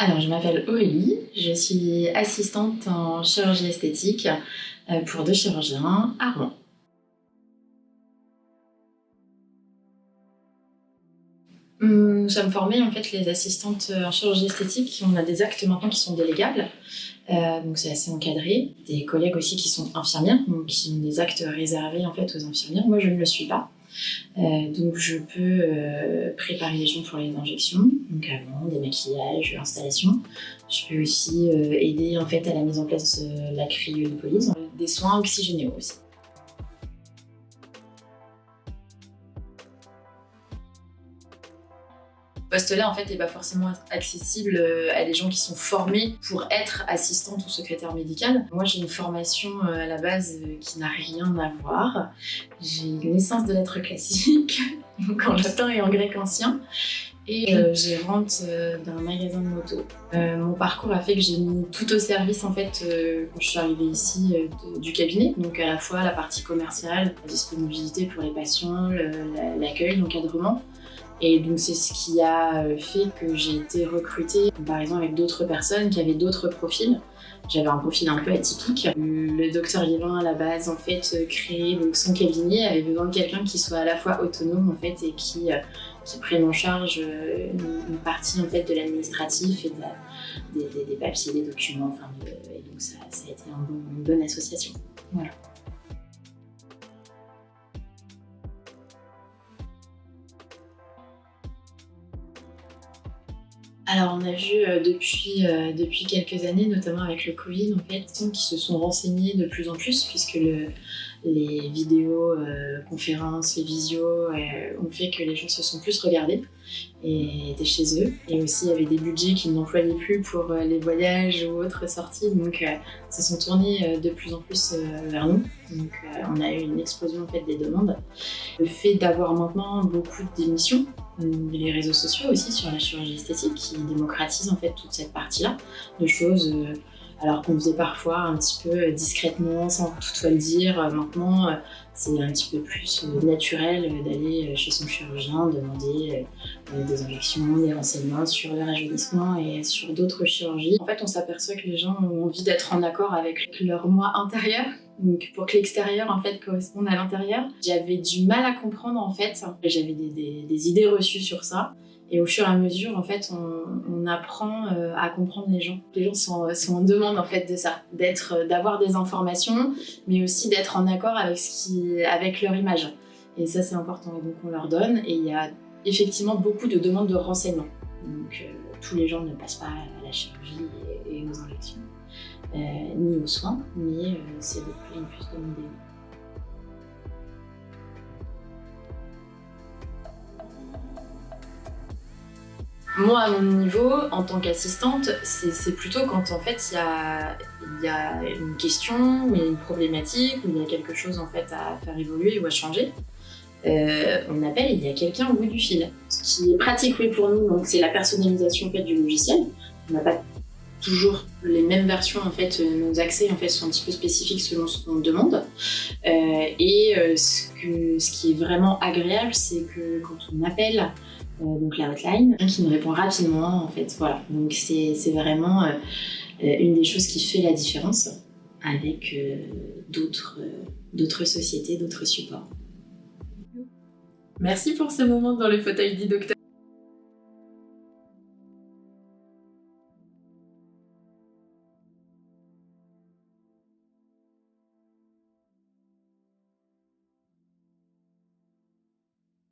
Alors, je m'appelle Aurélie, je suis assistante en chirurgie esthétique pour 2 chirurgiens à Rouen. Nous sommes formés en fait les assistantes en chirurgie esthétique. On a des actes maintenant qui sont délégables, donc c'est assez encadré. Des collègues aussi qui sont infirmières, donc qui ont des actes réservés en fait aux infirmières. Moi, je ne le suis pas. Donc je peux préparer les gens pour les injections, donc avant, des maquillages, installation. Je peux aussi aider en fait à la mise en place de la cryolipolyse, des soins oxygénaux aussi. Ce poste-là, en fait, n'est pas forcément accessible à des gens qui sont formés pour être assistante ou secrétaire médicale. Moi, j'ai une formation à la base qui n'a rien à voir. J'ai une licence de lettres classiques, donc en latin et en grec ancien, et gérante d'un magasin de moto. Mon parcours a fait que j'ai mis tout au service, en fait, quand je suis arrivée ici, du cabinet. Donc à la fois la partie commerciale, la disponibilité pour les patients, l'accueil, l'encadrement. Et donc c'est ce qui a fait que j'ai été recrutée en comparaison avec d'autres personnes qui avaient d'autres profils. J'avais un profil un peu atypique. Le docteur Liévin à la base en fait créé donc son cabinet, avait besoin de quelqu'un qui soit à la fois autonome en fait et qui prenne en charge une partie en fait de l'administratif et des papiers, des documents. Et donc ça a été une bonne association. Voilà. Alors on a vu depuis quelques années, notamment avec le Covid, en fait, qui se sont renseignés de plus en plus, puisque les vidéos, conférences, les visios ont fait que les gens se sont plus regardés et étaient chez eux. Et aussi il y avait des budgets qu'ils n'employaient plus pour les voyages ou autres sorties, donc se sont tournés de plus en plus vers nous. Donc on a eu une explosion en fait, des demandes. Le fait d'avoir maintenant beaucoup d'émissions, les réseaux sociaux aussi sur la chirurgie esthétique qui démocratisent en fait toute cette partie-là de choses alors qu'on faisait parfois un petit peu discrètement sans toutefois le dire. Maintenant c'est un petit peu plus naturel d'aller chez son chirurgien demander des injections, des renseignements sur le rajeunissement et sur d'autres chirurgies. En fait on s'aperçoit que les gens ont envie d'être en accord avec leur moi intérieur. Donc pour que l'extérieur en fait corresponde à l'intérieur, j'avais du mal à comprendre en fait. J'avais des idées reçues sur ça. Et au fur et à mesure, en fait, on apprend à comprendre les gens. Les gens sont en demande en fait de ça, d'avoir des informations, mais aussi d'être en accord avec leur image. Et ça, c'est important. Et donc on leur donne. Et il y a effectivement beaucoup de demandes de renseignements. Donc tous les gens ne passent pas à la chirurgie et aux injections. Ni aux soins, mais c'est de plus en plus demandé. Moi, à mon niveau, en tant qu'assistante, c'est plutôt quand en fait il y a une question, il y a une problématique, ou il y a quelque chose en fait à faire évoluer ou à changer. On appelle et il y a quelqu'un au bout du fil. Ce qui est pratique oui, pour nous, donc c'est la personnalisation en fait, du logiciel. On n'a pas toujours les mêmes versions en fait, nos accès en fait sont un petit peu spécifiques selon ce qu'on demande. Ce qui est vraiment agréable, c'est que quand on appelle donc la hotline, qui nous répond rapidement en fait. Voilà. Donc c'est vraiment une des choses qui fait la différence avec d'autres sociétés, d'autres supports. Merci pour ce moment dans le fauteuil du docteur.